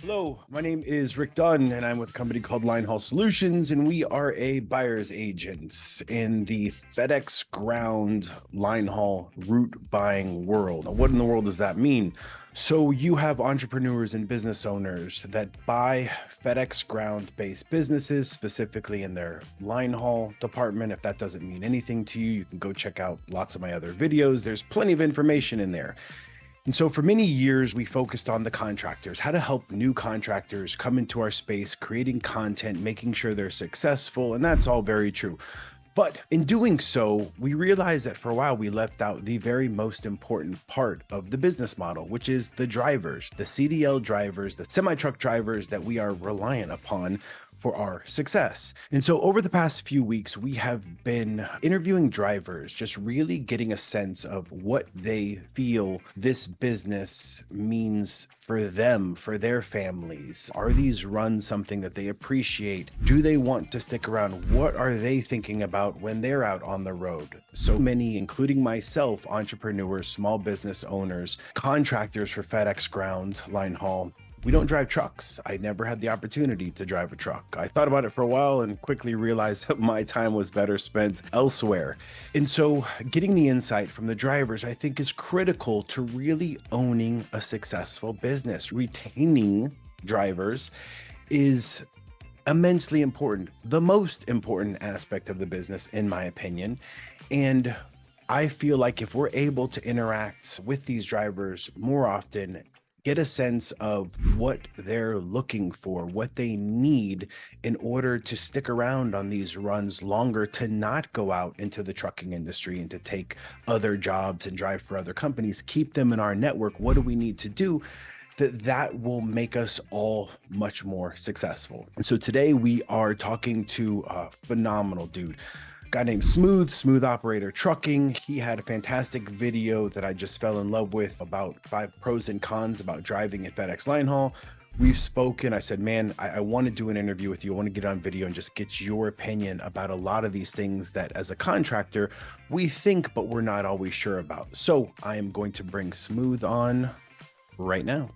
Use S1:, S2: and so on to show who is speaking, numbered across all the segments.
S1: Hello, my name is Rick Dunn, and I'm with a company called Linehaul Solutions, and we are a buyer's agent in the FedEx ground linehaul route buying world. Now, what in the world does that mean? So you have entrepreneurs and business owners that buy FedEx ground-based businesses, specifically in their linehaul department. If that doesn't mean anything to you, you can go check out lots of my other videos. There's plenty of information in there. And so for many years, we focused on the contractors, how to help new contractors come into our space, creating content, making sure they're successful. And that's all very true. But in doing so, we realized that for a while, we left out the very most important part of the business model, which is the drivers, the CDL drivers, the semi-truck drivers that we are reliant upon for our success. And so over the past few weeks, we have been interviewing drivers, just really getting a sense of what they feel this business means for them, for their families. Are these runs something that they appreciate? Do they want to stick around? What are they thinking about when they're out on the road? So many, including myself, entrepreneurs, small business owners, contractors for FedEx Ground, Linehaul, we don't drive trucks. I never had the opportunity to drive a truck. I thought about it for a while and quickly realized that my time was better spent elsewhere. And so getting the insight from the drivers, I think, is critical to really owning a successful business. Retaining drivers is immensely important, the most important aspect of the business, in my opinion. And I feel like if we're able to interact with these drivers more often, get a sense of what they're looking for, what they need in order to stick around on these runs longer, to not go out into the trucking industry and to take other jobs and drive for other companies, keep them in our network. What do we need to do? That will make us all much more successful. And so today we are talking to a phenomenal dude, guy named Smooth Operator Trucking. He had a fantastic video that I just fell in love with about 5 pros and cons about driving at FedEx Linehaul. We've spoken. I said, man, I want to do an interview with you. I want to get on video and just get your opinion about a lot of these things that as a contractor, we think, but we're not always sure about. So I am going to bring Smooth on right now.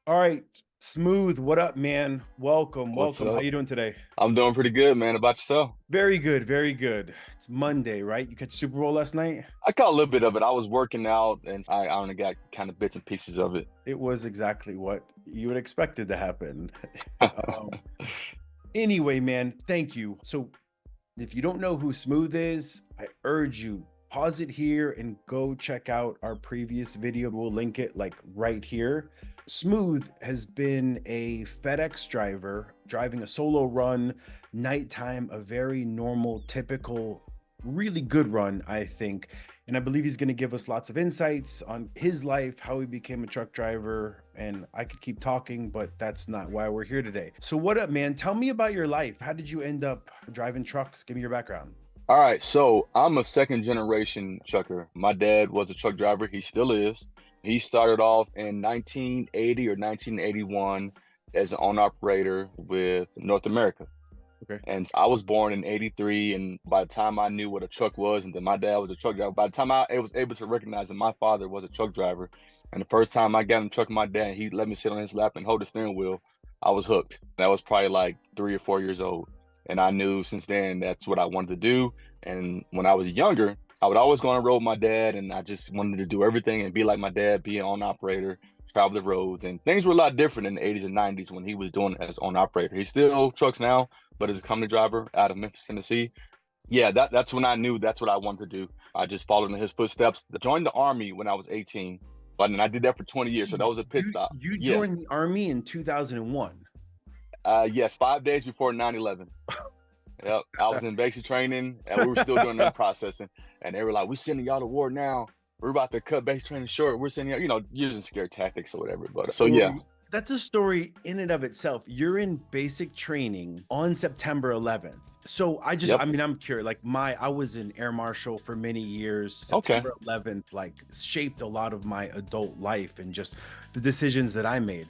S1: All right. Smooth, what up, man? Welcome. How you doing today?
S2: I'm doing pretty good, man. About yourself?
S1: Very good, very good. It's Monday, right? You catch Super Bowl last night?
S2: I caught a little bit of it. I was working out, and I only got kind of bits and pieces of it.
S1: It was exactly what you would expect it to happen. Anyway, man, thank you. So if you don't know who Smooth is, I urge you, pause it here and go check out our previous video. We'll link it like right here. Smooth has been a FedEx driver, driving a solo run, nighttime, a very normal, typical, really good run, I think. And I believe he's going to give us lots of insights on his life, how he became a truck driver. And I could keep talking, but that's not why we're here today. So what up, man? Tell me about your life. How did you end up driving trucks? Give me your background.
S2: All right, so I'm a second generation trucker. My dad was a truck driver. He still is. He started off in 1980 or 1981 as an owner operator with North America.
S1: Okay.
S2: And I was born in 83. And by the time I knew what a truck was, and then my dad was a truck driver, by the time I was able to recognize that my father was a truck driver, and the first time I got in the truck with my dad, he let me sit on his lap and hold the steering wheel, I was hooked. That was probably like 3 or 4 years old. And I knew since then that's what I wanted to do. And when I was younger, I would always go on the road with my dad, and I just wanted to do everything and be like my dad, be an owner operator, travel the roads. And things were a lot different in the 80s and 90s when he was doing it as owner operator. He still trucks now, but as a company driver out of Memphis, Tennessee. Yeah, that's when I knew that's what I wanted to do. I just followed in his footsteps. I joined the Army when I was 18, but then I did that for 20 years. So that was a pit stop.
S1: You joined the Army in 2001.
S2: Yes, 5 days before 9/11. Yep, I was in basic training, and we were still doing that processing. And they were like, "We're sending y'all to war now. We're about to cut basic training short. We're sending y'all, using scare tactics or whatever." But so yeah,
S1: that's a story in and of itself. You're in basic training on September 11th. So I mean, I'm curious. Like I was in Air Marshal for many years. September 11th, like shaped a lot of my adult life and just the decisions that I made.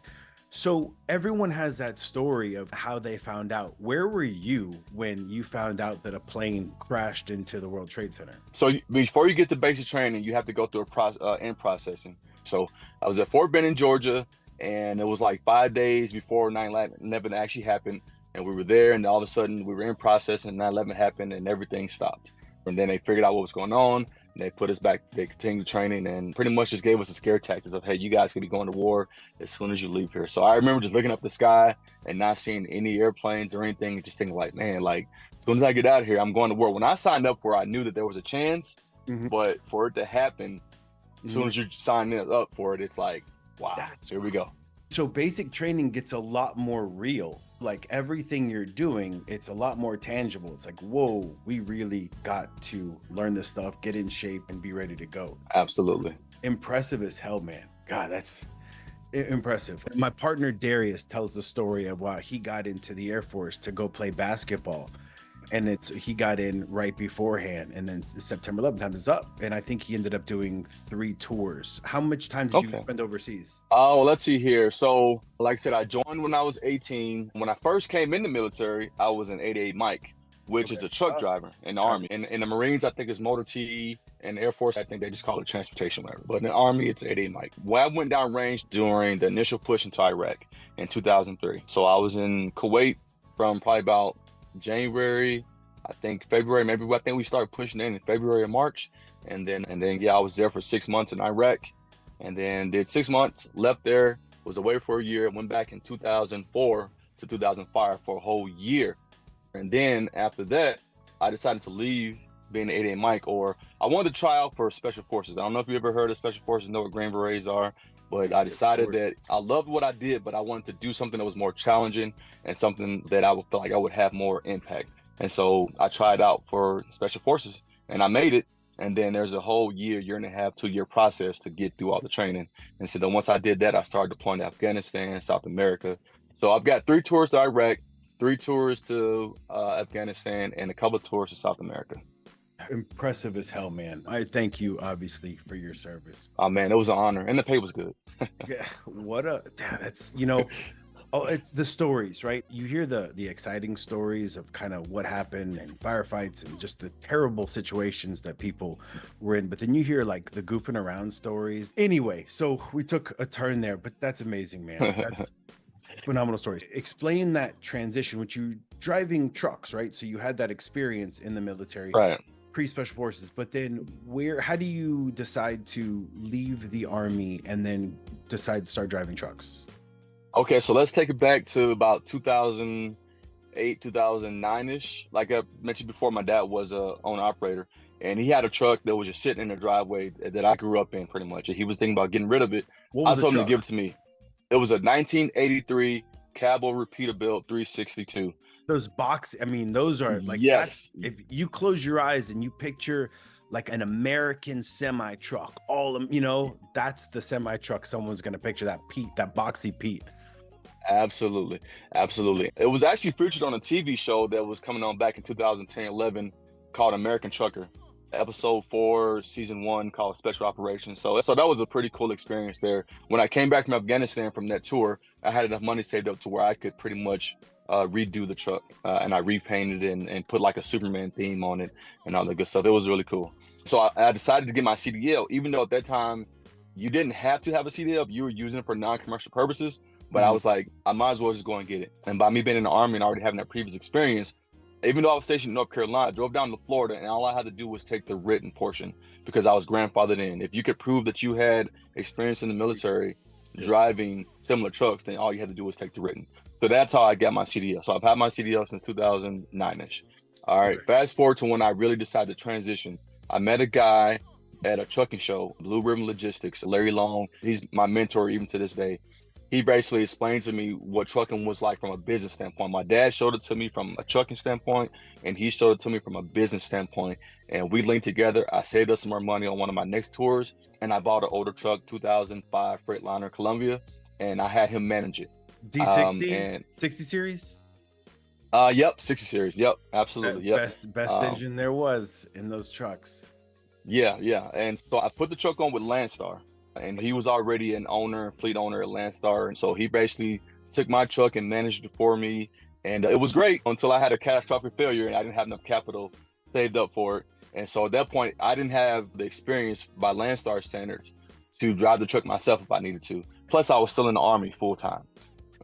S1: So everyone has that story of how they found out. Where were you when you found out that a plane crashed into the World Trade Center?
S2: So before you get to basic training, you have to go through a end processing. So I was at Fort Benning, Georgia, And it was like 5 days before 9/11 actually happened. And we were there, and all of a sudden we were in process, and 9/11 happened, and everything stopped. And then they figured out what was going on, and they put us back. They continued training, and pretty much just gave us a scare tactics of, hey, you guys could be going to war as soon as you leave here. So I remember just looking up the sky and not seeing any airplanes or anything, and just thinking like, man, like as soon as I get out of here, I'm going to war. When I signed up for it, I knew that there was a chance, but for it to happen, as soon as you sign up for it, it's like, wow, here we go.
S1: So basic training gets a lot more real. Like everything you're doing, it's a lot more tangible. It's like, whoa, we really got to learn this stuff, get in shape, and be ready to go.
S2: Absolutely.
S1: Impressive as hell, man. God, that's impressive. My partner Darius tells the story of why he got into the Air Force to go play basketball. And he got in right beforehand, and then September 11th time is up, and I think he ended up doing 3 tours. How much time did you spend overseas?
S2: Well, let's see here. So like I said, I joined when I was 18. When I first came in the military, I was an 88 Mike, which is a truck driver in the Army. In the Marines, I think it's Motor T. In the Air Force, I think they just call it transportation, whatever. But in the Army, it's 88 Mike. When I went down range during the initial push into Iraq in 2003. So I was in Kuwait from probably about January, I think February, maybe I think we started pushing in February or March. And then yeah, I was there for 6 months in Iraq, and then did 6 months, left there, was away for a year, went back in 2004 to 2005 for a whole year. And then after that, I decided to leave being an 88 Mike, or I wanted to try out for Special Forces. I don't know if you ever heard of Special Forces, know what Green Berets are, but I decided that I loved what I did, but I wanted to do something that was more challenging and something that I would feel like I would have more impact. And so I tried out for Special Forces, and I made it. And then there's a whole year and a half, 2 year process to get through all the training. And so then once I did that, I started deploying to Afghanistan, South America. So I've got 3 tours to Iraq, 3 tours to Afghanistan, and a couple of tours to South America.
S1: Impressive as hell, man. I thank you, obviously, for your service.
S2: Oh, man, it was an honor. And the pay was good.
S1: Yeah, that's, oh, it's the stories, right? You hear the exciting stories of kind of what happened and firefights and just the terrible situations that people were in. But then you hear like the goofing around stories. Anyway, so we took a turn there, but that's amazing, man. That's phenomenal stories. Explain that transition, which you driving trucks, right? So you had that experience in the military.
S2: Right.
S1: Pre-Special Forces, but then how do you decide to leave the Army and then decide to start driving trucks?
S2: Okay, so let's take it back to about 2008, 2009-ish. Like I mentioned before, my dad was a owner-operator, and he had a truck that was just sitting in the driveway that I grew up in pretty much. And he was thinking about getting rid of it. I told him to give it to me. It was a 1983 Cabo Repeater-built 362.
S1: Those those are like,
S2: yes.
S1: If you close your eyes and you picture like an American semi truck, that's the semi truck someone's going to picture, that Pete, that boxy Pete.
S2: Absolutely. Absolutely. It was actually featured on a TV show that was coming on back in 2010-11 called American Trucker. Episode 4, season 1, called Special Operations. So that was a pretty cool experience there. When I came back from Afghanistan from that tour, I had enough money saved up to where I could pretty much redo the truck, and I repainted it and put like a Superman theme on it and all that good stuff. It was really cool. So I decided to get my CDL, even though at that time you didn't have to have a CDL, you were using it for non-commercial purposes. But I was like, I might as well just go and get it. And by me being in the Army and already having that previous experience, even though I was stationed in North Carolina, I drove down to Florida, and all I had to do was take the written portion because I was grandfathered in. If you could prove that you had experience in the military driving similar trucks, then all you had to do was take the written. So that's how I got my CDL. So I've had my CDL since 2009-ish. All right, fast forward to when I really decided to transition. I met a guy at a trucking show, Blue Ribbon Logistics, Larry Long. He's my mentor even to this day. He basically explained to me what trucking was like from a business standpoint. My dad showed it to me from a trucking standpoint, and he showed it to me from a business standpoint. And we linked together. I saved us some more money on one of my next tours, and I bought an older truck, 2005 Freightliner Columbia, and I had him manage it.
S1: D60 and 60 series?
S2: Yep, 60 series. Yep, absolutely. Yep.
S1: Best engine there was in those trucks.
S2: Yeah. And so I put the truck on with Landstar. And he was already an owner, fleet owner at Landstar. And so he basically took my truck and managed it for me. And it was great until I had a catastrophic failure and I didn't have enough capital saved up for it. And so at that point, I didn't have the experience by Landstar standards to drive the truck myself if I needed to. Plus, I was still in the Army full time.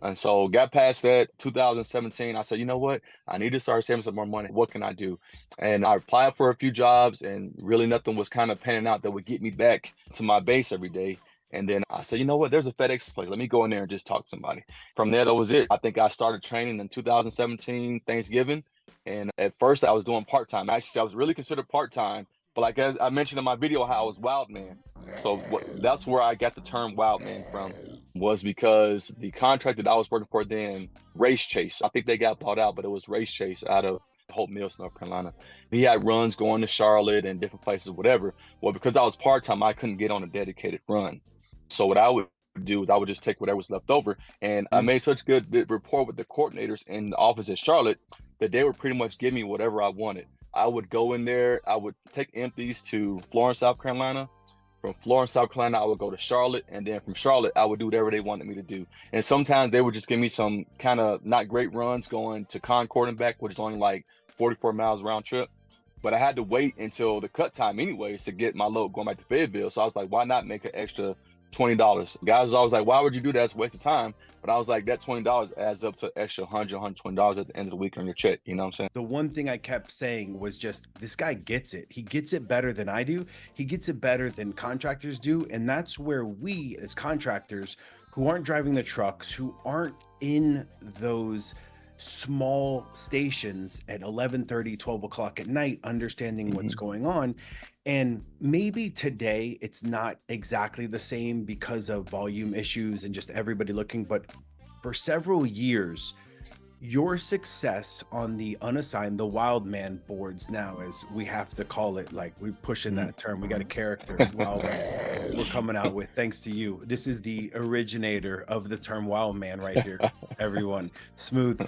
S2: And so got past that 2017. I said, you know what? I need to start saving some more money. What can I do? And I applied for a few jobs, and really nothing was kind of panning out that would get me back to my base every day. And then I said, you know what? There's a FedEx place. Let me go in there and just talk to somebody. From there, that was it. I think I started training in 2017, Thanksgiving. And at first, I was doing part-time. Actually, I was really considered part-time. But like as I mentioned in my video, how I was wild man. So that's where I got the term wild man from, was because the contract that I was working for then, Race Chase, I think they got bought out, but it was Race Chase out of Hope Mills, North Carolina. He had runs going to Charlotte and different places, whatever. Well, because I was part-time, I couldn't get on a dedicated run. So what I would do is I would just take whatever was left over. And I made such good rapport with the coordinators in the office at Charlotte that they would pretty much give me whatever I wanted. I would go in there, I would take empties to Florence, South Carolina. From Florence, South Carolina, I would go to Charlotte, and then from Charlotte, I would do whatever they wanted me to do. And sometimes they would just give me some kind of not great runs going to Concord and back, which is only like 44 miles round trip. But I had to wait until the cut time anyways to get my load going back to Fayetteville. So I was like, why not make an extra $20? Guys was always like, why would you do that? It's a waste of time. But I was like, that $20 adds up to extra $100, $120 at the end of the week on your check. You know what I'm saying?
S1: The one thing I kept saying was just, this guy gets it. He gets it better than I do. He gets it better than contractors do. And that's where we as contractors who aren't driving the trucks, who aren't in those small stations at 11:30, 12 o'clock at night, understanding what's going on. And maybe today it's not exactly the same because of volume issues and just everybody looking, but for several years, your success on the unassigned, the wild man boards now, as we have to call it, like we're pushing that term. We got a character wild man we're coming out with, thanks to you. This is the originator of the term wild man right here, everyone. Smooth.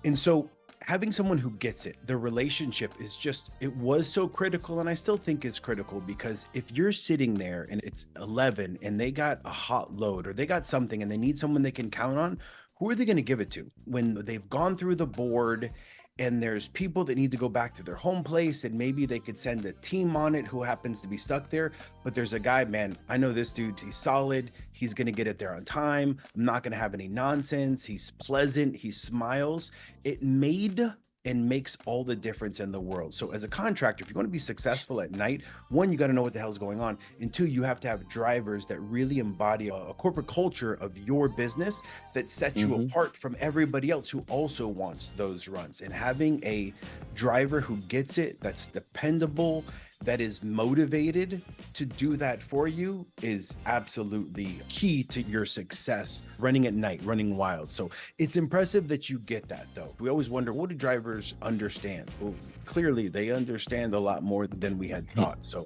S1: And so having someone who gets it, the relationship is just, it was so critical, and I still think is critical, because if you're sitting there and it's 11 and they got a hot load or they got something and they need someone they can count on, who are they going to give it to when they've gone through the board and there's people that need to go back to their home place, and maybe they could send a team on it who happens to be stuck there, but there's a guy, man, I know this dude, he's solid, he's going to get it there on time, I'm not going to have any nonsense, he's pleasant, he smiles. It made and makes all the difference in the world. So as a contractor, if you want to be successful at night, one, you got to know what the hell's going on. And two, you have to have drivers that really embody a corporate culture of your business that sets you apart from everybody else who also wants those runs. And having a driver who gets it, that's dependable, that is motivated to do that for you is absolutely key to your success running at night, running wild. So it's impressive that you get that, though. We always wonder, what do drivers understand? Well, clearly they understand a lot more than we had thought. So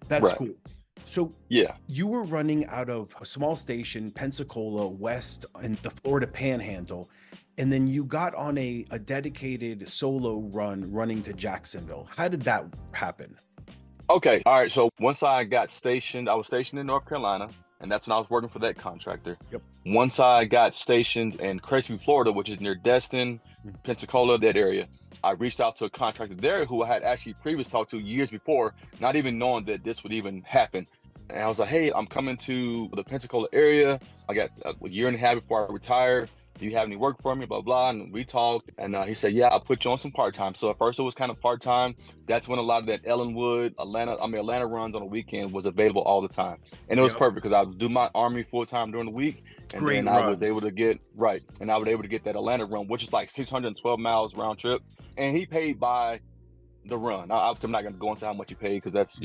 S1: that's cool. So yeah, you were running out of a small station, Pensacola West in the Florida Panhandle, and then you got on a dedicated solo run running to Jacksonville. How did that happen?
S2: Okay. All right. So once I got stationed, I was stationed in North Carolina, and that's when I was working for that contractor.
S1: Yep.
S2: Once I got stationed in Crestview, Florida, which is near Destin, Pensacola, that area, I reached out to a contractor there who I had actually previously talked to years before, not even knowing that this would even happen. And I was like, hey, I'm coming to the Pensacola area. I got a year and a half before I retire. Do you have any work for me? Blah, blah. And we talked, and he said, yeah, I'll put you on some part-time. So at first it was kind of part-time. That's when a lot of that Ellenwood, Atlanta runs on the weekend was available all the time. And it was perfect because I would do my Army full-time during the week. And then I was able to get, and I was able to get that Atlanta run, which is like 612 miles round trip. And he paid by the run. Obviously, I'm not going to go into how much he paid because that's,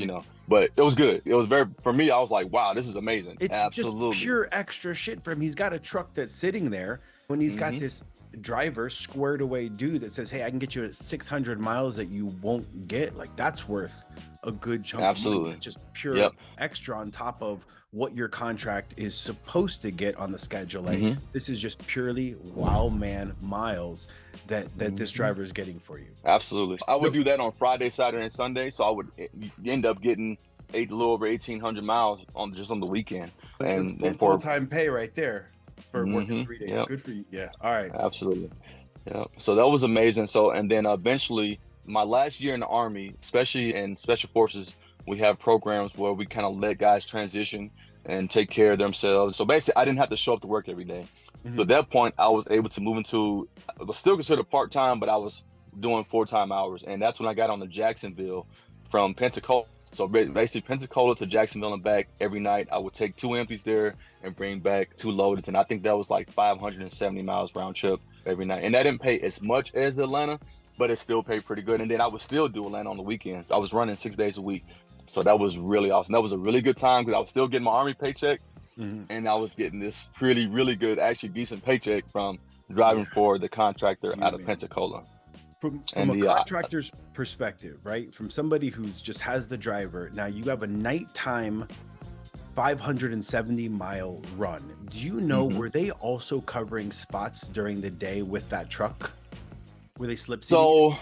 S2: but it was good. It was for me, I was like, wow, this is amazing.
S1: It's absolutely just pure extra shit for him. He's got a truck that's sitting there when he's got this driver, squared away dude that says, hey, I can get you at 600 miles that you won't get. Like, that's worth a good chunk of money. Just pure extra on top of what your contract is supposed to get on the schedule. Like, this is just purely wow man miles that this driver is getting for you.
S2: Absolutely. I would do that on Friday, Saturday, and Sunday. So I would end up getting a little over 1,800 miles on the weekend.
S1: And for full-time pay right there for working 3 days. Good for you. Yeah. All right.
S2: Absolutely. Yeah. So that was amazing. So, and then eventually my last year in the Army, especially in Special Forces, we have programs where we kind of let guys transition and take care of themselves. So basically, I didn't have to show up to work every day. So at that point, I was able to move into, it was still considered part-time, but I was doing full-time hours. And that's when I got on to Jacksonville from Pensacola. So basically Pensacola to Jacksonville and back every night. I would take 2 empties there and bring back 2 loadeds. And I think that was like 570 miles round trip every night. And that didn't pay as much as Atlanta, but it still paid pretty good. And then I would still do Atlanta on the weekends. I was running 6 days a week. So that was really awesome. That was a really good time because I was still getting my Army paycheck. And I was getting this really, really good, actually decent paycheck from driving for the contractor out of Pensacola.
S1: From a contractor's perspective, right? From somebody who's just has the driver, now you have a nighttime 570-mile run. Do you know, were they also covering spots during the day with that truck? Were they slip seating?
S2: So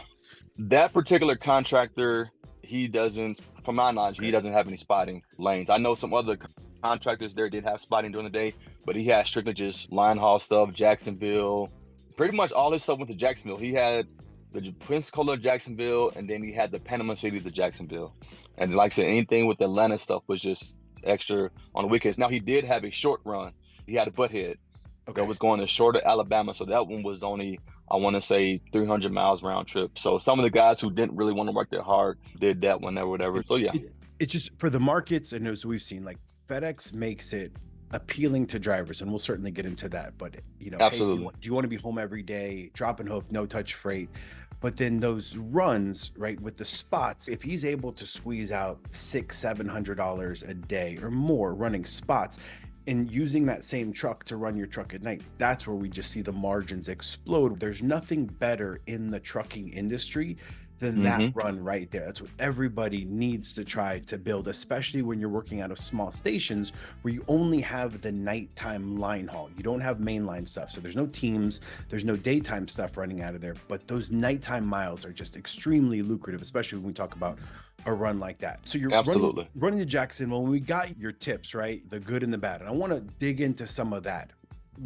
S2: that particular contractor, he doesn't, from my knowledge, he doesn't have any spotting lanes. I know some other contractors there did have spotting during the day, but he had strictly just line haul stuff, Jacksonville. Pretty much all his stuff went to Jacksonville. He had the Pensacola to Jacksonville, and then he had the Panama City to Jacksonville. And like I said, anything with the Atlanta stuff was just extra on the weekends. Now, he did have a short run. He had a butthead that was going to shorter Alabama. So that one was only, I want to say, 300 miles round trip. So some of the guys who didn't really want to work that hard did that one or whatever. So yeah.
S1: It's just for the markets, and as we've seen, like FedEx makes it appealing to drivers, and we'll certainly get into that. But you know,
S2: absolutely.
S1: Hey, do you want to be home every day, drop and hook, no touch freight? But then those runs, right, with the spots, if he's able to squeeze out $600-700 a day or more running spots and using that same truck to run your truck at night, that's where we just see the margins explode. There's nothing better in the trucking industry than that run right there. That's what everybody needs to try to build, especially when you're working out of small stations where you only have the nighttime line haul. You don't have mainline stuff. So there's no teams, there's no daytime stuff running out of there, but those nighttime miles are just extremely lucrative, especially when we talk about a run like that. So you're running to Jacksonville, and we got your tips, right? The good and the bad. And I want to dig into some of that.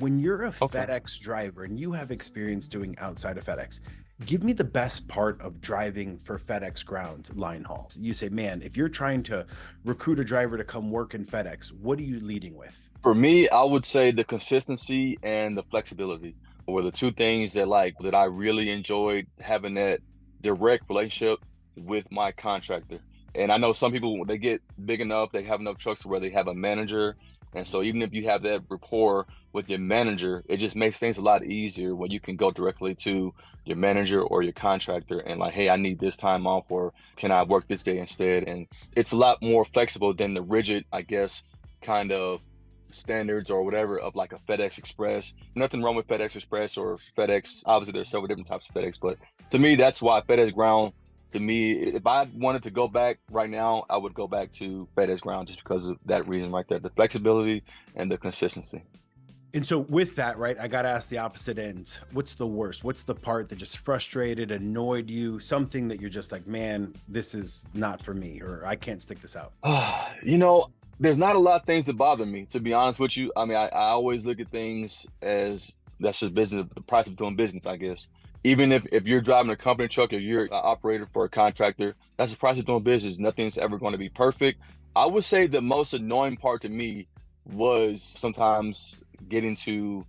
S1: When you're a FedEx driver and you have experience doing outside of FedEx, give me the best part of driving for FedEx ground line haul. You say, man, if you're trying to recruit a driver to come work in FedEx, what are you leading with?
S2: For me, I would say the consistency and the flexibility were the two things that I really enjoyed, having that direct relationship with my contractor. And I know some people, when they get big enough, they have enough trucks where they have a manager. And so even if you have that rapport with your manager, it just makes things a lot easier when you can go directly to your manager or your contractor and like, hey, I need this time off, or can I work this day instead? And it's a lot more flexible than the rigid, I guess, kind of standards or whatever of like a FedEx Express. Nothing wrong with FedEx Express or FedEx. Obviously, there's several different types of FedEx, but to me, that's why FedEx Ground, to me, if I wanted to go back right now, I would go back to FedEx Ground just because of that reason right there, the flexibility and the consistency.
S1: And so with that, right, I got to ask the opposite end. What's the worst? What's the part that just frustrated, annoyed you, something that you're just like, man, this is not for me, or I can't stick this out?
S2: You know, there's not a lot of things that bother me, to be honest with you. I mean, I always look at things as that's just business, the price of doing business, I guess. Even if you're driving a company truck, or you're an operator for a contractor, that's the price of doing business. Nothing's ever going to be perfect. I would say the most annoying part to me was sometimes getting to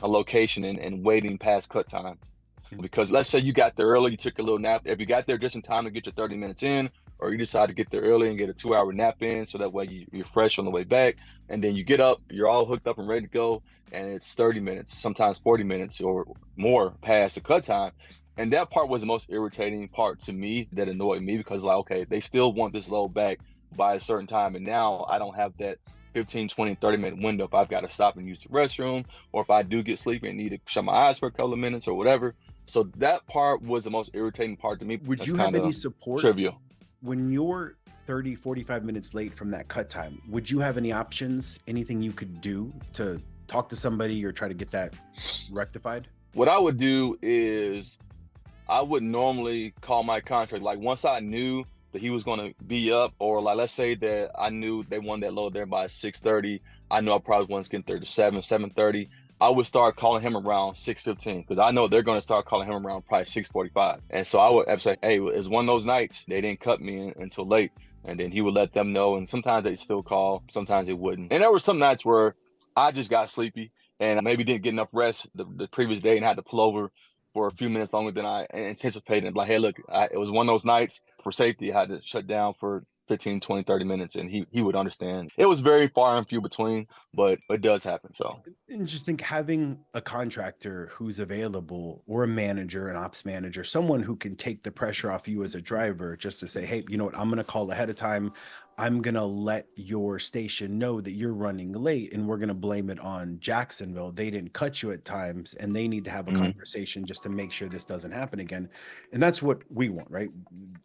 S2: a location and waiting past cut time. Because let's say you got there early, you took a little nap. If you got there just in time to get your 30 minutes in, or you decide to get there early and get a 2-hour nap in, so that way you're fresh on the way back, and then you get up, you're all hooked up and ready to go, and it's 30 minutes, sometimes 40 minutes or more past the cut time. And that part was the most irritating part to me, that annoyed me, because like, okay, they still want this load back by a certain time, and now I don't have that 15, 20, 30-minute window if I've got to stop and use the restroom, or if I do get sleepy and need to shut my eyes for a couple of minutes or whatever. So that part was the most irritating part to me.
S1: Would you have any support?
S2: Trivial.
S1: When you're 30, 45 minutes late from that cut time, would you have any options, anything you could do to talk to somebody or try to get that rectified?
S2: What I would do is I would normally call my contractor. Like once I knew that he was going to be up, or like let's say that I knew they wanted that load there by 6:30, I knew I probably wasn't getting there to 7:30. I would start calling him around 6:15, because I know they're going to start calling him around probably 6:45. And so I would say, hey, it's one of those nights they didn't cut me in until late. and then he would let them know. And sometimes they'd still call, sometimes they wouldn't. And there were some nights where I just got sleepy and maybe didn't get enough rest the previous day and had to pull over for a few minutes longer than I anticipated. Like, hey, look, it was one of those nights for safety. I had to shut down for 15, 20, 30 minutes, and he would understand. It was very far and few between, but it does happen. So,
S1: and just think, having a contractor who's available, or a manager, an ops manager, someone who can take the pressure off you as a driver, just to say, hey, you know what, I'm going to call ahead of time. I'm going to let your station know that you're running late, and we're going to blame it on Jacksonville. They didn't cut you at times, and they need to have a conversation just to make sure this doesn't happen again. And that's what we want, right?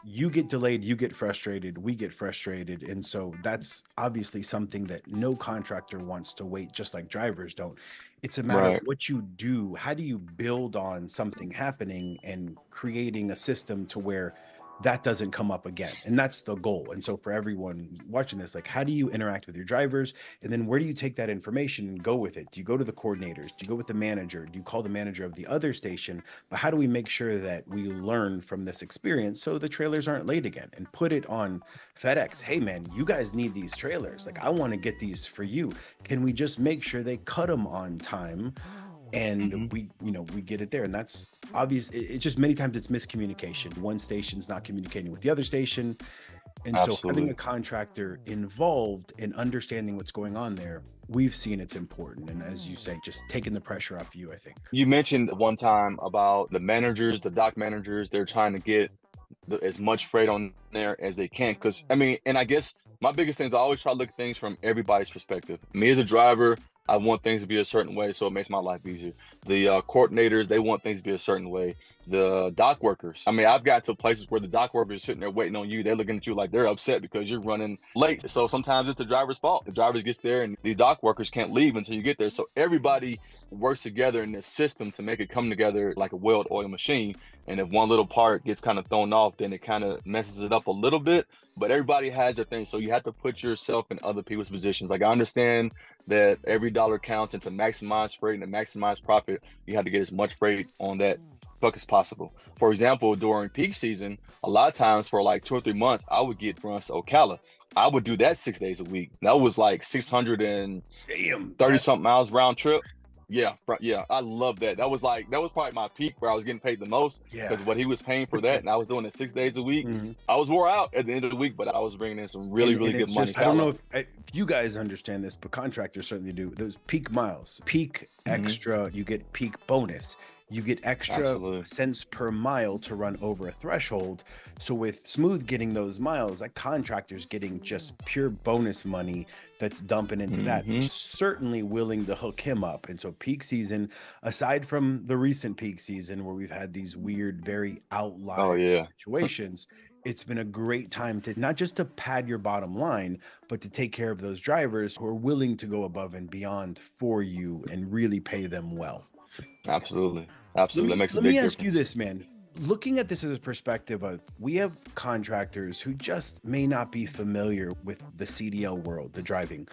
S1: You get delayed, you get frustrated, we get frustrated. And so that's obviously something that no contractor wants to wait, just like drivers don't. It's a matter of what you do. How do you build on something happening and creating a system to where that doesn't come up again? And that's the goal. And so for everyone watching this, like, how do you interact with your drivers? And then where do you take that information and go with it? Do you go to the coordinators? Do you go with the manager? Do you call the manager of the other station? But how do we make sure that we learn from this experience so the trailers aren't late again, and put it on FedEx? Hey man, you guys need these trailers. Like, I want to get these for you. Can we just make sure they cut them on time? And we get it there. And that's obvious. It's just many times it's miscommunication. One station's not communicating with the other station. And so having a contractor involved in understanding what's going on there, we've seen it's important. And as you say, just taking the pressure off you, I think.
S2: You mentioned one time about the managers, the dock managers, they're trying to get as much freight on there as they can. Because, I mean, and I guess my biggest thing is I always try to look at things from everybody's perspective. Me as a driver, I want things to be a certain way, so it makes my life easier. The coordinators, they want things to be a certain way. The dock workers, I mean, I've got to places where the dock workers are sitting there waiting on you. They're looking at you like they're upset because you're running late. So sometimes it's the driver's fault. The driver gets there and these dock workers can't leave until you get there. So everybody works together in this system to make it come together like a well-oiled machine. And if one little part gets kind of thrown off, then it kind of messes it up a little bit. But everybody has their thing. So you have to put yourself in other people's positions. Like, I understand that every dollar counts, and to maximize freight and to maximize profit, you have to get as much freight on that truck as possible. For example, during peak season, a lot of times for like 2 or 3 months, I would get runs to Ocala. I would do that 6 days a week. That was like 630 something miles round trip. Yeah, I love that. That was probably my peak where I was getting paid the most, because what he was paying for that, and I was doing it 6 days a week. I was wore out at the end of the week, but I was bringing in some really good money.
S1: I don't know if you guys understand this, but contractors certainly do. Those peak miles, peak extra, you get peak bonus. You get extra cents per mile to run over a threshold. So with Smooth getting those miles, like, contractors getting just pure bonus money that's dumping into that. Certainly willing to hook him up. And so peak season, aside from the recent peak season where we've had these weird, very outlier situations, it's been a great time to not just to pad your bottom line, but to take care of those drivers who are willing to go above and beyond for you and really pay them well.
S2: Absolutely. That makes a big difference. Let me
S1: ask you this, man. Looking at this as a perspective of, we have contractors who just may not be familiar with the CDL world, the driving.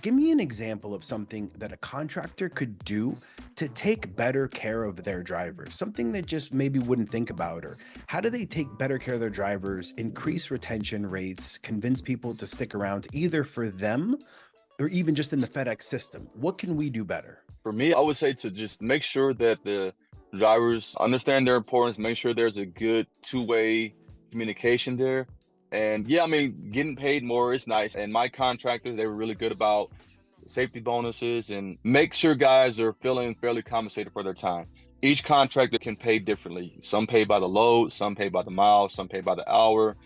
S1: Give me an example of something that a contractor could do to take better care of their drivers, something that just maybe wouldn't think about. Or how do they take better care of their drivers, increase retention rates, convince people to stick around, either for them or even just in the FedEx system? What can we do better?
S2: For me, I would say to just make sure that the drivers understand their importance, make sure there's a good two-way communication there. And yeah, I mean, getting paid more is nice. And my contractors, they were really good about safety bonuses and make sure guys are feeling fairly compensated for their time. Each contractor can pay differently. Some pay by the load, some pay by the mile, some pay by the hour,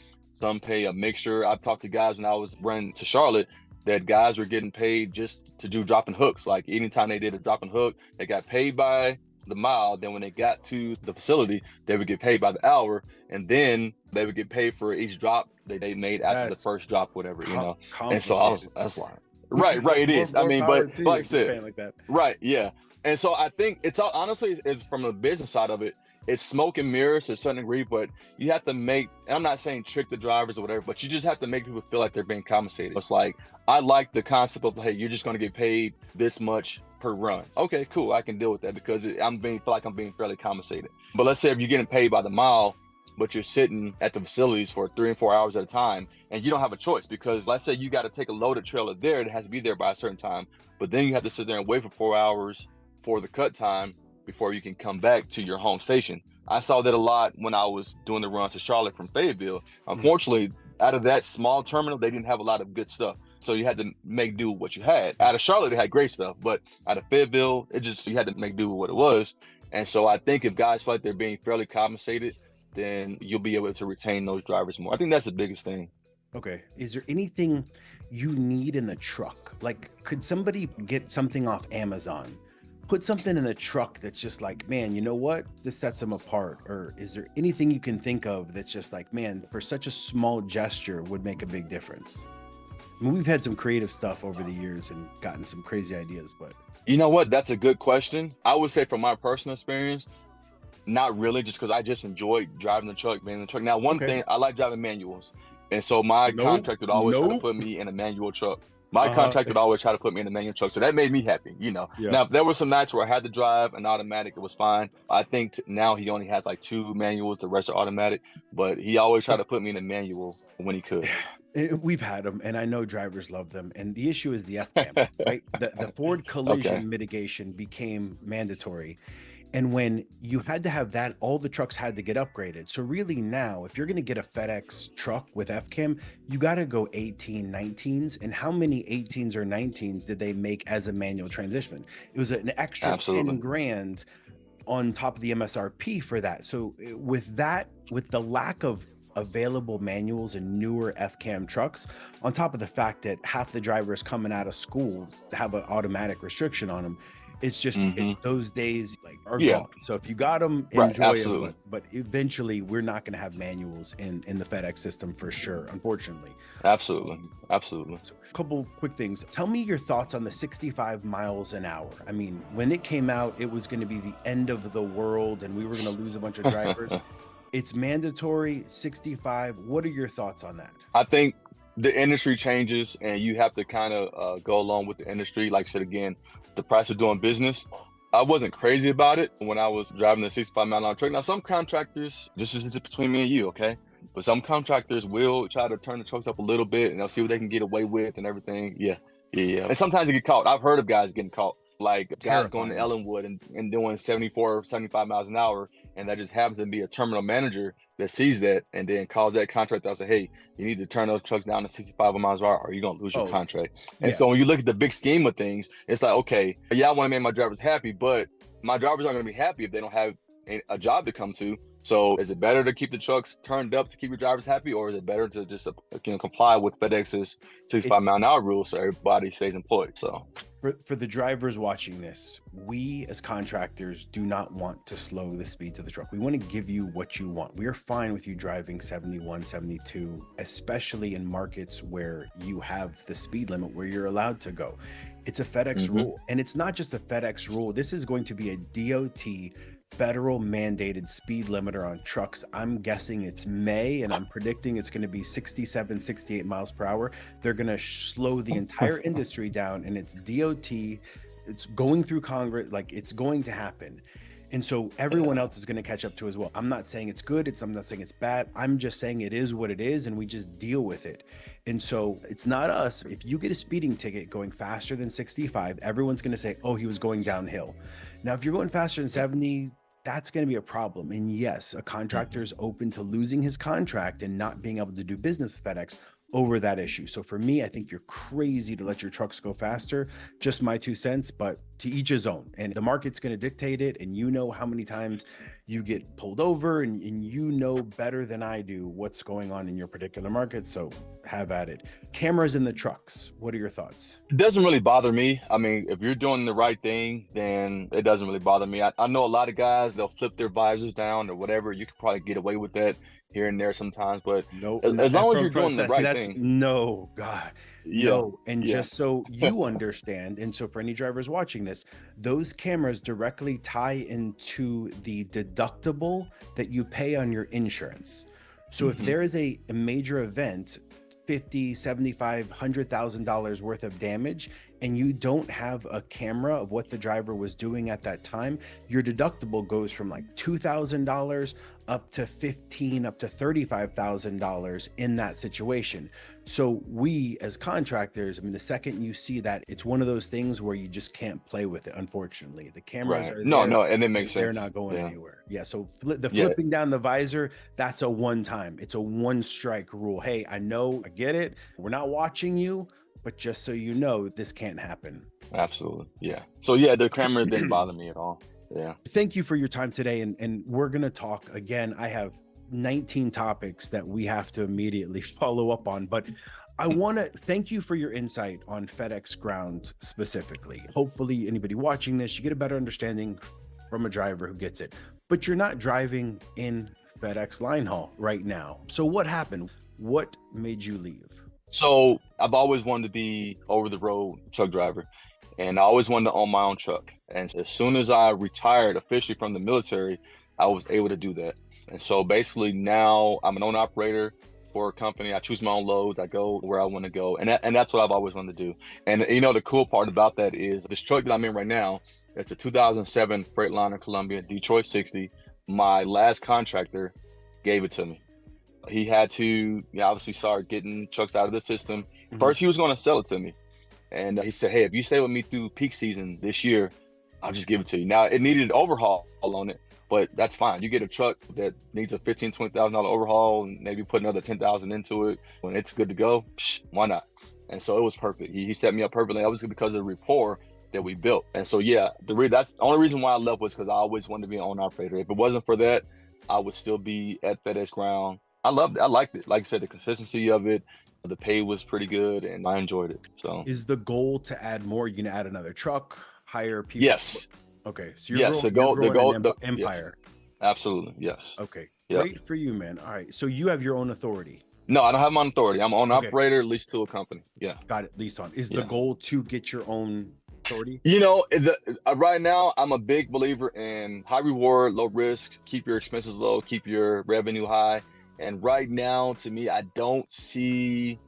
S2: some pay a mixture. I've talked to guys when I was running to Charlotte that guys were getting paid just to do dropping hooks. Like, anytime they did a dropping hook, they got paid by the mile. Then when they got to the facility, they would get paid by the hour, and then they would get paid for each drop that they made after the first drop, whatever, you know. And so I was like, right, it is. I mean, but like I said, like that. Right, yeah. And so I think it's all, honestly, it's from the business side of it. It's smoke and mirrors to a certain degree, but you have to make, and I'm not saying trick the drivers or whatever, but you just have to make people feel like they're being compensated. It's like, I like the concept of, hey, you're just going to get paid this much per run. Okay, cool. I can deal with that because feel like I'm being fairly compensated. But let's say if you're getting paid by the mile, but you're sitting at the facilities for 3 and 4 hours at a time, and you don't have a choice, because let's say you got to take a loaded trailer there, it has to be there by a certain time, but then you have to sit there and wait for 4 hours for the cut time before you can come back to your home station. I saw that a lot when I was doing the runs to Charlotte from Fayetteville. Unfortunately, out of that small terminal, they didn't have a lot of good stuff. So you had to make do with what you had. Out of Charlotte, they had great stuff, but out of Fayetteville, you had to make do with what it was. And so I think if guys feel like they're being fairly compensated, then you'll be able to retain those drivers more. I think that's the biggest thing.
S1: Okay. Is there anything you need in the truck? Like, could somebody get something off Amazon? Put something in the truck that's just like, man, you know what? This sets them apart. Or is there anything you can think of that's just like, man, for such a small gesture would make a big difference? I mean, we've had some creative stuff over the years and gotten some crazy ideas, but
S2: you know what? That's a good question. I would say from my personal experience, not really, just because I just enjoy driving the truck, being in the truck. Now, one thing, I like driving manuals. And so my contractor would always try to put me in a manual truck. My contractor would always try to put me in a manual truck. So that made me happy, you know. Now, there were some nights where I had to drive an automatic. It was fine. I think now he only has like 2 manuals. The rest are automatic. But he always tried to put me in a manual when he could.
S1: We've had them, and I know drivers love them. And the issue is the FCAM, right? The Ford collision mitigation became mandatory. And when you had to have that, all the trucks had to get upgraded. So really now, if you're going to get a FedEx truck with FCAM, you got to go 18, 19s. And how many 18s or 19s did they make as a manual transmission? It was an extra 10 grand on top of the MSRP for that. So with that, with the lack of available manuals and newer FCAM trucks, on top of the fact that half the drivers coming out of school have an automatic restriction on them, it's just it's those days like are gone. So if you got them, enjoy them. But eventually, we're not going to have manuals in the FedEx system for sure, unfortunately.
S2: Absolutely. So
S1: a couple quick things. Tell me your thoughts on the 65 miles an hour. I mean, when it came out, it was going to be the end of the world, and we were going to lose a bunch of drivers. It's mandatory 65. What are your thoughts on that?
S2: I think the industry changes, and you have to kind of go along with the industry. Like I said, again, the price of doing business. I wasn't crazy about it when I was driving the 65-mile-an-hour truck. Now, some contractors, this is between me and you, okay? But some contractors will try to turn the trucks up a little bit, and they'll see what they can get away with and everything. Yeah. And sometimes they get caught. I've heard of guys getting caught, like guys going to Ellenwood and doing 74, 75 miles an hour, and that just happens to be a terminal manager that sees that and then calls that contractor and say, hey, you need to turn those trucks down to 65 miles an hour or you're going to lose your contract. And so when you look at the big scheme of things, it's like, okay, yeah, I want to make my drivers happy, but my drivers aren't going to be happy if they don't have a job to come to. So is it better to keep the trucks turned up to keep your drivers happy, or is it better to just comply with FedEx's 65-mile-an-hour rule so everybody stays employed? So
S1: for the drivers watching this, we as contractors do not want to slow the speeds of the truck. We want to give you what you want. We are fine with you driving 71, 72, especially in markets where you have the speed limit where you're allowed to go. It's a FedEx rule, and it's not just a FedEx rule. This is going to be a DOT federal mandated speed limiter on trucks. I'm guessing it's May, and I'm predicting it's going to be 67, 68 miles per hour. They're going to slow the entire industry down, and it's DOT. It's going through Congress. Like, it's going to happen. And so everyone else is going to catch up to as well. I'm not saying it's good. I'm not saying it's bad. I'm just saying it is what it is, and we just deal with it. And so it's not us. If you get a speeding ticket going faster than 65, everyone's going to say, oh, he was going downhill. Now, if you're going faster than 70, that's going to be a problem. And yes, a contractor is open to losing his contract and not being able to do business with FedEx over that issue. So for me, I think you're crazy to let your trucks go faster. Just my 2 cents, but to each his own. And the market's going to dictate it. And you know how many times you get pulled over, and you know better than I do what's going on in your particular market. So have at it. Cameras in the trucks. What are your thoughts?
S2: It doesn't really bother me. I mean, if you're doing the right thing, then it doesn't really bother me. I know a lot of guys, they'll flip their visors down or whatever. You can probably get away with that here and there sometimes, but as long as you're doing the right thing.
S1: No, God. No. And just so you understand, and so for any drivers watching this, those cameras directly tie into the deductible that you pay on your insurance. So if there is a major event, 50, 75, $100,000 worth of damage and you don't have a camera of what the driver was doing at that time, your deductible goes from like $2,000 up to $15,000 up to $35,000 in that situation. So we as contractors, I mean, the second you see that, it's one of those things where you just can't play with it. Unfortunately, the cameras
S2: Right.
S1: are
S2: No,
S1: there.
S2: no, and it makes
S1: They're
S2: sense.
S1: not going
S2: Yeah.
S1: anywhere. Yeah. So the
S2: Yeah.
S1: flipping down the visor, that's a one time. It's a one strike rule. Hey, I know, I get it. We're not watching you, but just so you know, this can't happen.
S2: Absolutely. Yeah. So yeah, the cameras didn't bother me at all. Yeah.
S1: Thank you for your time today. And we're going to talk again. I have 19 topics that we have to immediately follow up on, but I want to thank you for your insight on FedEx Ground specifically. Hopefully anybody watching this, you get a better understanding from a driver who gets it, but you're not driving in FedEx Linehaul right now. So what happened? What made you leave?
S2: So I've always wanted to be over the road truck driver, and I always wanted to own my own truck. And as soon as I retired officially from the military, I was able to do that. And so basically now I'm an owner operator for a company. I choose my own loads. I go where I want to go. And that's what I've always wanted to do. And you know, the cool part about that is this truck that I'm in right now, it's a 2007 Freightliner Columbia Detroit 60. My last contractor gave it to me. He had to obviously start getting trucks out of the system. First, he was going to sell it to me. And he said, hey, if you stay with me through peak season this year, I'll just give it to you. Now, it needed an overhaul on it, but that's fine. You get a truck that needs a $15,000, $20,000 overhaul and maybe put another $10,000 into it. When it's good to go, why not? And so it was perfect. He set me up perfectly, obviously because of the rapport that we built. And so, yeah, that's the only reason why I left was because I always wanted to be an owner operator. If it wasn't for that, I would still be at FedEx Ground. I loved it. I liked it. Like I said, the consistency of it, the pay was pretty good, and I enjoyed it. So,
S1: is the goal to add more? You're going to add another truck, hire people?
S2: yes.
S1: Okay. So you're growing an empire.
S2: Yes, absolutely. Yes.
S1: Okay.
S2: Yep.
S1: Great for you, man. All right. So you have your own authority.
S2: No, I don't have my own authority. I'm an owner
S1: Okay.
S2: operator, leased to a company. Yeah.
S1: Got it. Leased on. Is the goal to get your own authority?
S2: You know, right now, I'm a big believer in high reward, low risk, keep your expenses low, keep your revenue high. And right now, to me, I don't see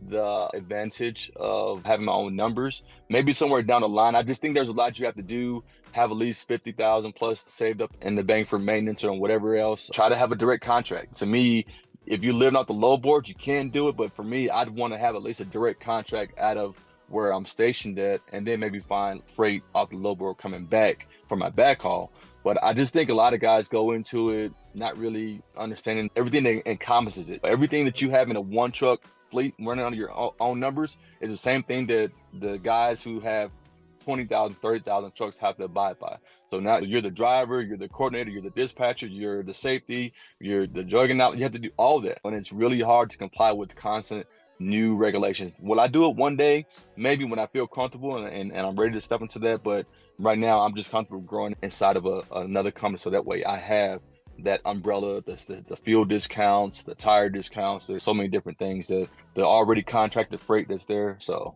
S2: the advantage of having my own numbers. Maybe somewhere down the line. I just think there's a lot you have to do. Have at least 50,000 plus saved up in the bank for maintenance or whatever else. Try to have a direct contract. To me, if you live off the low board, you can do it. But for me, I'd want to have at least a direct contract out of where I'm stationed at, and then maybe find freight off the low board coming back for my backhaul. But I just think a lot of guys go into it not really understanding everything that encompasses it. Everything that you have in a one truck fleet running under your own numbers is the same thing that the guys who have 20,000, 30,000 trucks have to abide by. So now you're the driver, you're the coordinator, you're the dispatcher, you're the safety, you're the juggernaut. You have to do all that. And it's really hard to comply with constant new regulations. Will I do it one day? Maybe when I feel comfortable and I'm ready to step into that. But right now, I'm just comfortable growing inside of another company. So that way I have that umbrella, the fuel discounts, the tire discounts. There's so many different things that the already contracted freight that's there. So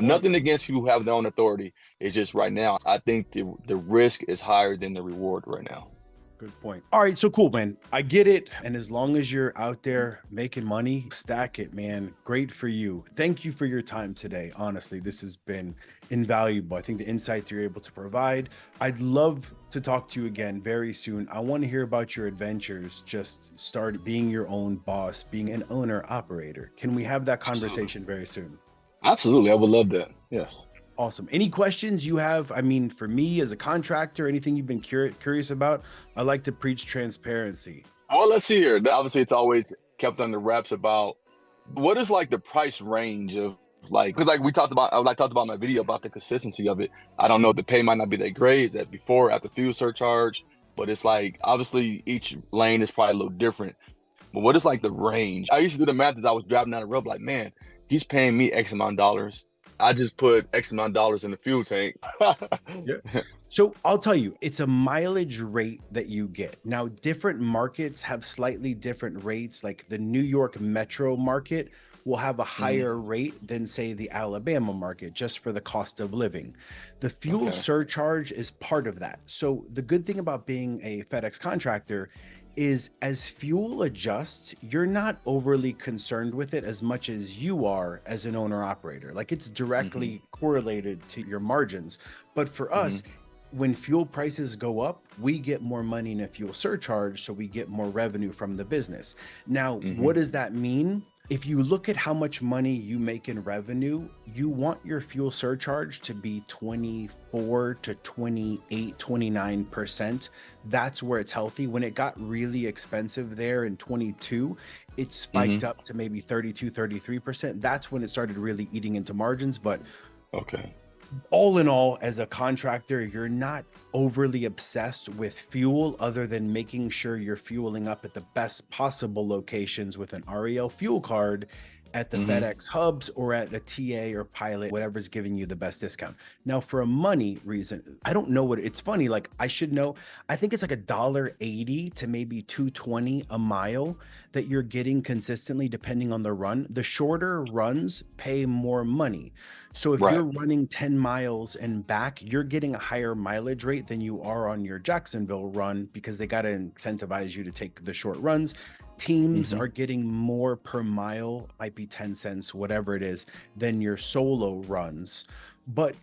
S2: nothing against people who have their own authority. It's just right now, I think the risk is higher than the reward right now.
S1: Good point. All right. So cool, man. I get it. And as long as you're out there making money, stack it, man. Great for you. Thank you for your time today. Honestly, this has been invaluable. I think the insights you're able to provide. I'd love to talk to you again very soon. I want to hear about your adventures. Just start being your own boss, being an owner operator. Can we have that conversation very soon?
S2: Absolutely. I would love that. Yes.
S1: Awesome. Any questions you have? I mean, for me as a contractor, anything you've been curious about? I like to preach transparency.
S2: Well, let's see here. Obviously, it's always kept under wraps about what is like the price range of because like I talked about in my video about the consistency of it. I don't know, the pay might not be that great, that before, after fuel surcharge, but it's like, obviously each lane is probably a little different. But what is like the range? I used to do the math as I was driving down the road, like, man, he's paying me X amount of dollars. I just put X amount of dollars in the fuel tank.
S1: Yeah. So I'll tell you, it's a mileage rate that you get. Now, different markets have slightly different rates. Like the New York metro market will have a higher rate than, say, the Alabama market, just for the cost of living. The fuel surcharge is part of that. So the good thing about being a FedEx contractor is as fuel adjusts, you're not overly concerned with it as much as you are as an owner operator. Like it's
S2: Mm-hmm.
S1: directly correlated to your margins. But for
S2: Mm-hmm.
S1: us, when fuel prices go up, we get more money in a fuel surcharge, so we get more revenue from the business. Now,
S2: Mm-hmm.
S1: what does that mean? If you look at how much money you make in revenue, you want your fuel surcharge to be 24 to 28, 29%. That's where it's healthy. When it got really expensive there in 22, it
S2: Mm-hmm.
S1: spiked up to maybe 32, 33%. That's when it started really eating into margins. But
S2: Okay.
S1: all in all, as a contractor, you're not overly obsessed with fuel other than making sure you're fueling up at the best possible locations with an REL fuel card at the
S2: Mm-hmm.
S1: FedEx hubs or at a TA or pilot, whatever's giving you the best discount. Now, for a money reason, I don't know what it's funny. Like I should know. I think it's like $1.80 to maybe 2.20 a mile that you're getting consistently, depending on the run. The shorter runs pay more money. So if
S2: Right.
S1: you're running 10 miles and back, you're getting a higher mileage rate than you are on your Jacksonville run because they got to incentivize you to take the short runs. Teams
S2: Mm-hmm.
S1: are getting more per mile, might be 10 cents, whatever it is, than your solo runs. But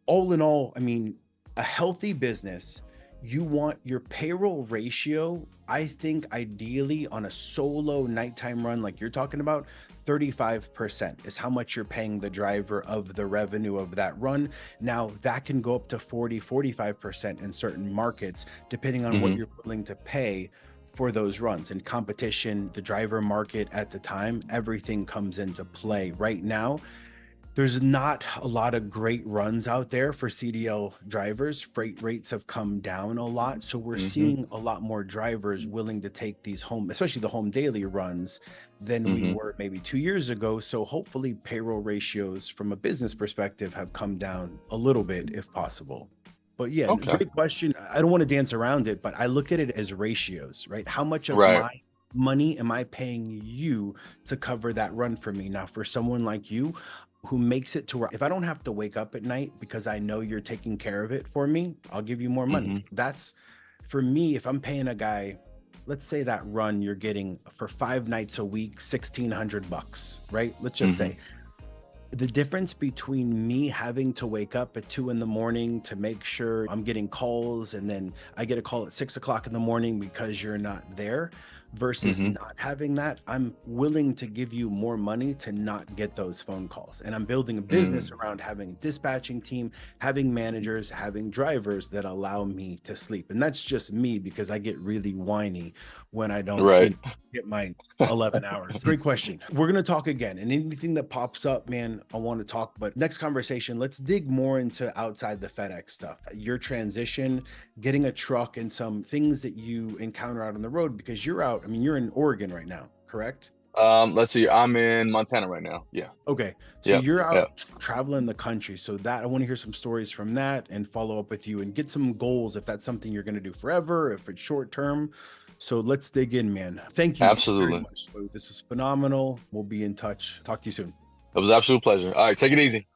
S1: all in all, I mean, a healthy business, you want your payroll ratio, I think ideally on a solo nighttime run like you're talking about, 35% is how much you're paying the driver of the revenue of that run. Now, that can go up to 40, 45% in certain markets, depending on what
S2: Mm-hmm.
S1: you're willing to pay for those runs. And competition, the driver market at the time, everything comes into play. Right now, there's not a lot of great runs out there for CDL drivers. Freight rates have come down a lot. So we're
S2: Mm-hmm.
S1: seeing a lot more drivers willing to take these home, especially the home daily runs, than we
S2: Mm-hmm.
S1: were maybe 2 years ago. So hopefully payroll ratios from a business perspective have come down a little bit if possible. But yeah,
S2: Okay.
S1: great question. I don't want to dance around it, but I look at it as ratios, right? How much of
S2: Right.
S1: my money am I paying you to cover that run for me? Now, for someone like you, who makes it to where if I don't have to wake up at night because I know you're taking care of it for me, I'll give you more money.
S2: Mm-hmm.
S1: That's for me. If I'm paying a guy, let's say that run you're getting for 5 nights a week, 1,600 bucks, right? Let's just
S2: Mm-hmm.
S1: say the difference between me having to wake up at 2 in the morning to make sure I'm getting calls and then I get a call at 6 o'clock in the morning because you're not there versus
S2: Mm-hmm.
S1: not having that, I'm willing to give you more money to not get those phone calls. And I'm building a business
S2: Mm.
S1: around having a dispatching team, having managers, having drivers that allow me to sleep. And that's just me because I get really whiny when I don't,
S2: Right.
S1: get my 11 hours. Great question. We're going to talk again. And anything that pops up, man, I want to talk. But next conversation, let's dig more into outside the FedEx stuff. Your transition, getting a truck, and some things that you encounter out on the road because you're out. I mean, you're in Oregon right now, correct?
S2: Let's see. I'm in Montana right now. Yeah.
S1: Okay. So
S2: Yep.
S1: you're
S2: Yep.
S1: out traveling the country. So that I want to hear some stories from that and follow up with you and get some goals if that's something you're going to do forever, if it's short term. So let's dig in, man. Thank you very
S2: Absolutely.
S1: much, Lou. This is phenomenal. We'll be in touch. Talk to you soon.
S2: It was an absolute pleasure. All right. Take it easy.